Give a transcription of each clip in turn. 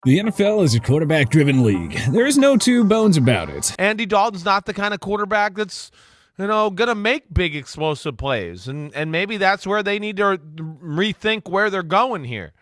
The NFL is a quarterback-driven league. There is no two bones about it. Andy Dalton's not the kind of quarterback that's, going to make big explosive plays. And maybe that's where they need to rethink where they're going here.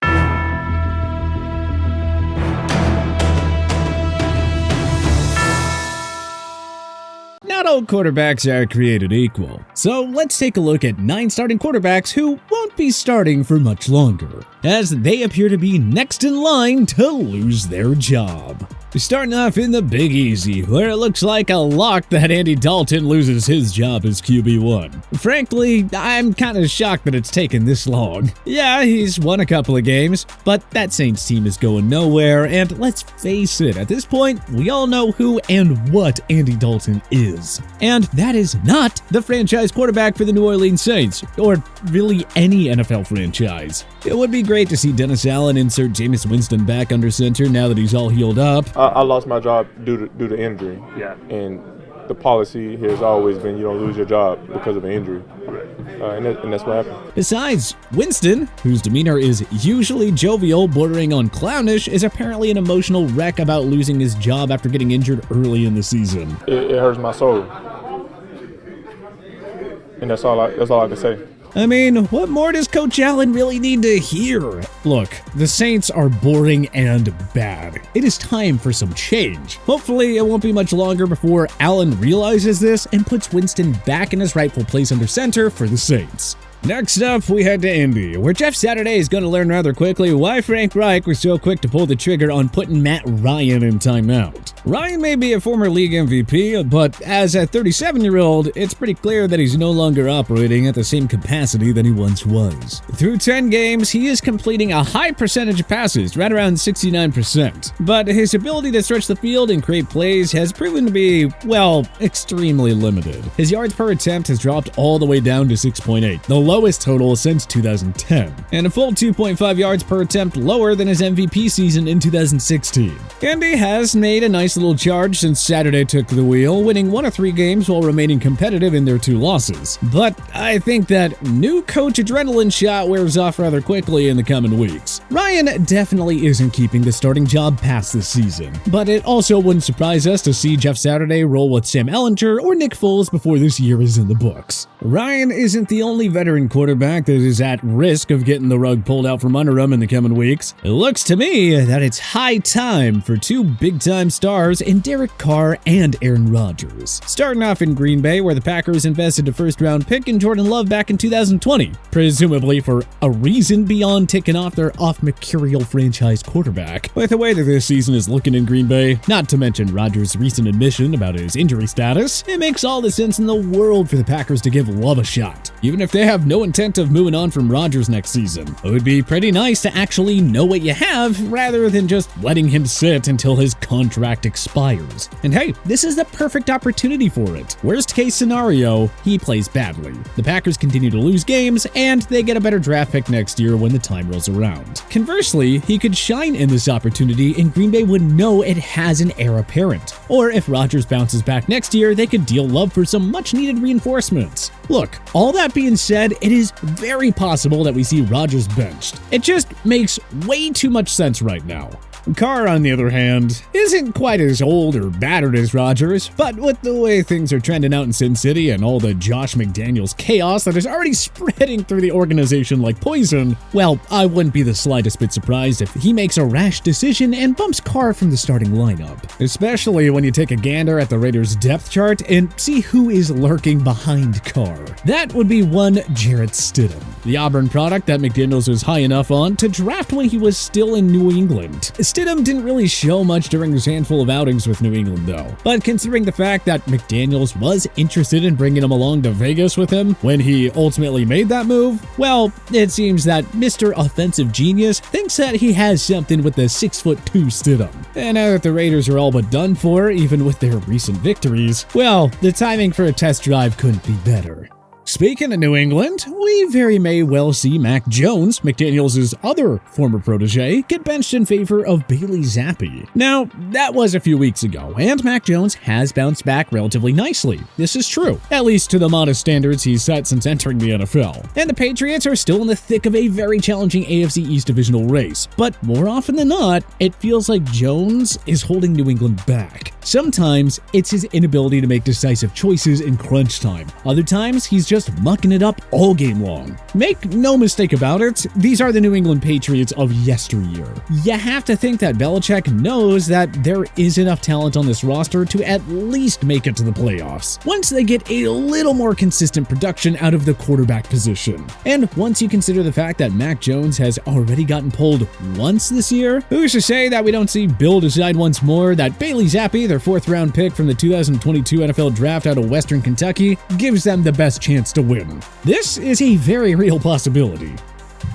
Not all quarterbacks are created equal. So let's take a look at 9 starting quarterbacks who won't be starting for much longer, as they appear to be next in line to lose their job. Starting off in the Big Easy, where it looks like a lock that Andy Dalton loses his job as QB1. Frankly, I'm kinda shocked that it's taken this long. Yeah, he's won a couple of games, but that Saints team is going nowhere, and let's face it, at this point, we all know who and what Andy Dalton is. And that is not the franchise quarterback for the New Orleans Saints, or really any NFL franchise. It would be great to see Dennis Allen insert Jameis Winston back under center now that he's all healed up. I lost my job due to injury. Yeah. And the policy has always been you don't lose your job because of an injury. And that's what happened. Besides, Winston, whose demeanor is usually jovial, bordering on clownish, is apparently an emotional wreck about losing his job after getting injured early in the season. It hurts my soul. And that's all I can say. I mean, what more does Coach Allen really need to hear? Look, the Saints are boring and bad. It is time for some change. Hopefully, it won't be much longer before Allen realizes this and puts Winston back in his rightful place under center for the Saints. Next up, we head to Indy, where Jeff Saturday is going to learn rather quickly why Frank Reich was so quick to pull the trigger on putting Matt Ryan in timeout. Ryan may be a former league MVP, but as a 37-year-old, it's pretty clear that he's no longer operating at the same capacity that he once was. Through 10 games, he is completing a high percentage of passes, right around 69%. But his ability to stretch the field and create plays has proven to be, well, extremely limited. His yards per attempt has dropped all the way down to 6.8, the lowest total since 2010, and a full 2.5 yards per attempt lower than his MVP season in 2016. Indy has made a nice little charge since Saturday took the wheel, winning 1 of 3 games while remaining competitive in their 2 losses. But I think that new coach adrenaline shot wears off rather quickly in the coming weeks. Ryan definitely isn't keeping the starting job past this season, but it also wouldn't surprise us to see Jeff Saturday roll with Sam Ehlinger or Nick Foles before this year is in the books. Ryan isn't the only veteran quarterback that is at risk of getting the rug pulled out from under him in the coming weeks. It looks to me that it's high time for 2 big-time stars in Derek Carr and Aaron Rodgers. Starting off in Green Bay, where the Packers invested a first-round pick in Jordan Love back in 2020, presumably for a reason beyond ticking off their off-mercurial franchise quarterback. With the way that this season is looking in Green Bay, not to mention Rodgers' recent admission about his injury status, it makes all the sense in the world for the Packers to give Love a shot. Even if they have no intent of moving on from Rodgers next season, it would be pretty nice to actually know what you have rather than just letting him sit until his contract expires. And hey, this is the perfect opportunity for it. Worst case scenario, he plays badly. The Packers continue to lose games, and they get a better draft pick next year when the time rolls around. Conversely, he could shine in this opportunity and Green Bay would know it has an heir apparent. Or if Rodgers bounces back next year, they could deal Love for some much needed reinforcements. Look, all that being said, it is very possible that we see Rodgers benched. It just makes way too much sense right now. Carr, on the other hand, isn't quite as old or battered as Rodgers, but with the way things are trending out in Sin City and all the Josh McDaniels chaos that is already spreading through the organization like poison, well, I wouldn't be the slightest bit surprised if he makes a rash decision and bumps Carr from the starting lineup. Especially when you take a gander at the Raiders' depth chart and see who is lurking behind Carr. That would be one Jarrett Stidham, the Auburn product that McDaniels was high enough on to draft when he was still in New England. Stidham didn't really show much during his handful of outings with New England though, but considering the fact that McDaniels was interested in bringing him along to Vegas with him when he ultimately made that move, well, it seems that Mr. Offensive Genius thinks that he has something with the 6'2" Stidham. And now that the Raiders are all but done for, even with their recent victories, well, the timing for a test drive couldn't be better. Speaking of New England, we very may well see Mac Jones, McDaniels' other former protege, get benched in favor of Bailey Zappi. Now, that was a few weeks ago, and Mac Jones has bounced back relatively nicely. This is true, at least to the modest standards he's set since entering the NFL. And the Patriots are still in the thick of a very challenging AFC East divisional race, but more often than not, it feels like Jones is holding New England back. Sometimes, it's his inability to make decisive choices in crunch time. Other times, he's just mucking it up all game long. Make no mistake about it, these are the New England Patriots of yesteryear. You have to think that Belichick knows that there is enough talent on this roster to at least make it to the playoffs, once they get a little more consistent production out of the quarterback position. And once you consider the fact that Mac Jones has already gotten pulled once this year, who's to say that we don't see Bill decide once more that Bailey Zappi, their 4th-round pick from the 2022 NFL Draft out of Western Kentucky, gives them the best chance to win. This is a very real possibility.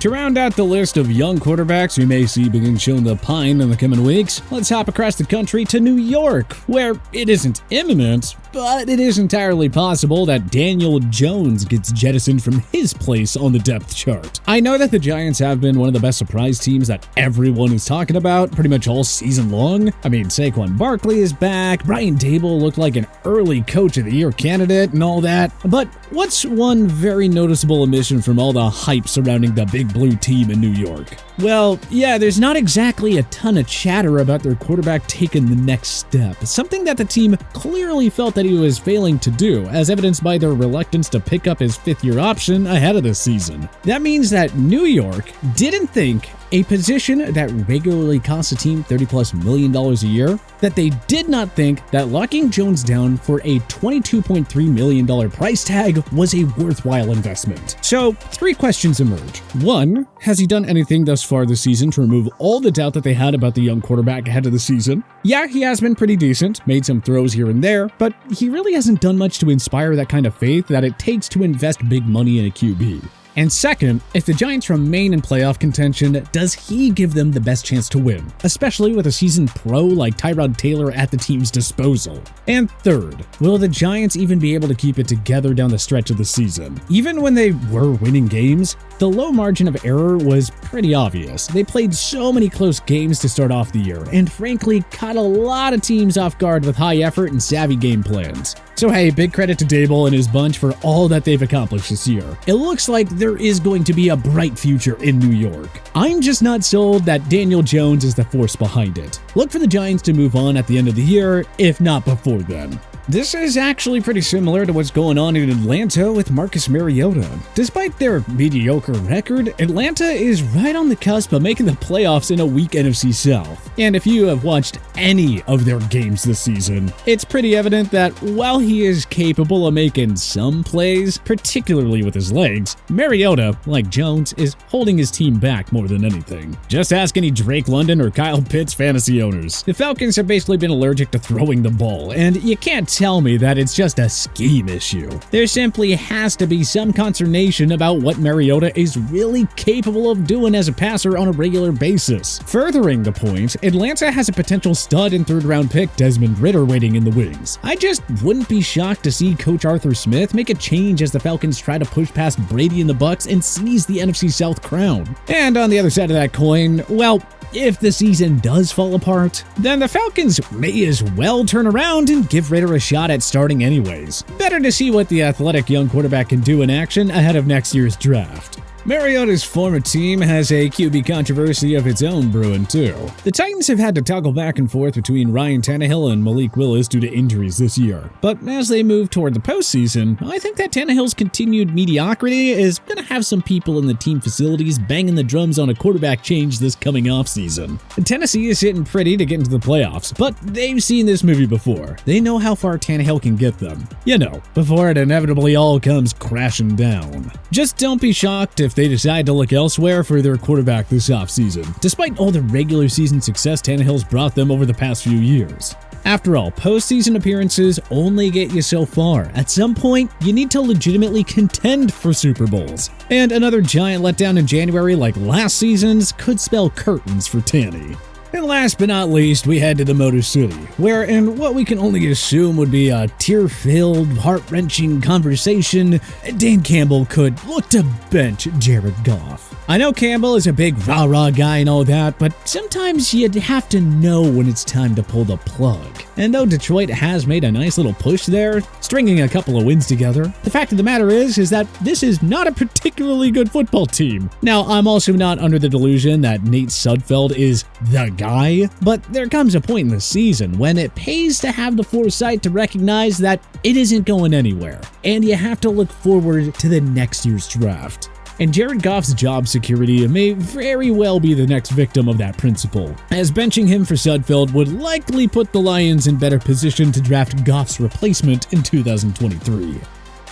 To round out the list of young quarterbacks we may see begin showing the pine in the coming weeks, let's hop across the country to New York, where it isn't imminent, but it is entirely possible that Daniel Jones gets jettisoned from his place on the depth chart. I know that the Giants have been one of the best surprise teams that everyone is talking about pretty much all season long. I mean, Saquon Barkley is back, Brian Daboll looked like an early Coach of the Year candidate and all that, but what's one very noticeable omission from all the hype surrounding the Big Blue team in New York? Well, yeah, there's not exactly a ton of chatter about their quarterback taking the next step, something that the team clearly felt that he was failing to do, as evidenced by their reluctance to pick up his 5th-year option ahead of this season. That means that New York didn't think a position that regularly costs a team $30+ million a year, that they did not think that locking Jones down for a $22.3 million price tag was a worthwhile investment. So, 3 questions emerge. 1, has he done anything thus far this season to remove all the doubt that they had about the young quarterback ahead of the season? Yeah, he has been pretty decent, made some throws here and there, but he really hasn't done much to inspire that kind of faith that it takes to invest big money in a QB. And second, if the Giants remain in playoff contention, does he give them the best chance to win, especially with a seasoned pro like Tyrod Taylor at the team's disposal? And third, will the Giants even be able to keep it together down the stretch of the season? Even when they were winning games, the low margin of error was pretty obvious. They played so many close games to start off the year, and frankly caught a lot of teams off guard with high effort and savvy game plans. So hey, big credit to Daboll and his bunch for all that they've accomplished this year. It looks like there is going to be a bright future in New York. I'm just not sold that Daniel Jones is the force behind it. Look for the Giants to move on at the end of the year, if not before then. This is actually pretty similar to what's going on in Atlanta with Marcus Mariota. Despite their mediocre record, Atlanta is right on the cusp of making the playoffs in a weak NFC South. And if you have watched any of their games this season, it's pretty evident that while he is capable of making some plays, particularly with his legs, Mariota, like Jones, is holding his team back more than anything. Just ask any Drake London or Kyle Pitts fantasy owners. The Falcons have basically been allergic to throwing the ball, and you can't tell me that it's just a scheme issue. There simply has to be some consternation about what Mariota is really capable of doing as a passer on a regular basis. Furthering the point, Atlanta has a potential stud and 3rd-round pick Desmond Ridder waiting in the wings. I just wouldn't be shocked to see Coach Arthur Smith make a change as the Falcons try to push past Brady and the Bucs and seize the NFC South crown. And on the other side of that coin, well, if the season does fall apart, then the Falcons may as well turn around and give Ridder a shot at starting anyways. Better to see what the athletic young quarterback can do in action ahead of next year's draft. Mariota's former team has a QB controversy of its own brewing too. The Titans have had to toggle back and forth between Ryan Tannehill and Malik Willis due to injuries this year. But as they move toward the postseason, I think that Tannehill's continued mediocrity is going to have some people in the team facilities banging the drums on a quarterback change this coming offseason. Tennessee is sitting pretty to get into the playoffs, but they've seen this movie before. They know how far Tannehill can get them. You know, before it inevitably all comes crashing down. Just don't be shocked if they decide to look elsewhere for their quarterback this offseason, despite all the regular season success Tannehill's brought them over the past few years. After all, postseason appearances only get you so far. At some point, you need to legitimately contend for Super Bowls. And another giant letdown in January like last season's could spell curtains for Tanny. And last but not least, we head to the Motor City, where in what we can only assume would be a tear-filled, heart-wrenching conversation, Dan Campbell could look to bench Jared Goff. I know Campbell is a big rah-rah guy and all that, but sometimes you'd have to know when it's time to pull the plug. And though Detroit has made a nice little push there, stringing a couple of wins together, the fact of the matter is that this is not a particularly good football team. Now, I'm also not under the delusion that Nate Sudfeld is the guy, but there comes a point in the season when it pays to have the foresight to recognize that it isn't going anywhere, and you have to look forward to the next year's draft. And Jared Goff's job security may very well be the next victim of that principle, as benching him for Sudfeld would likely put the Lions in better position to draft Goff's replacement in 2023.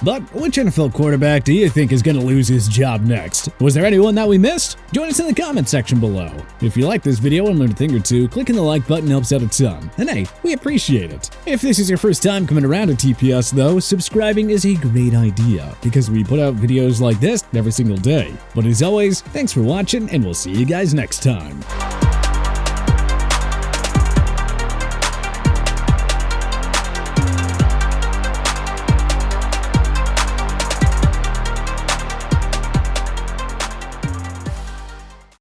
But which NFL quarterback do you think is going to lose his job next? Was there anyone that we missed? Join us in the comment section below. If you like this video and learned a thing or two, clicking the like button helps out a ton. And hey, we appreciate it. If this is your first time coming around to TPS though, subscribing is a great idea because we put out videos like this every single day. But as always, thanks for watching and we'll see you guys next time.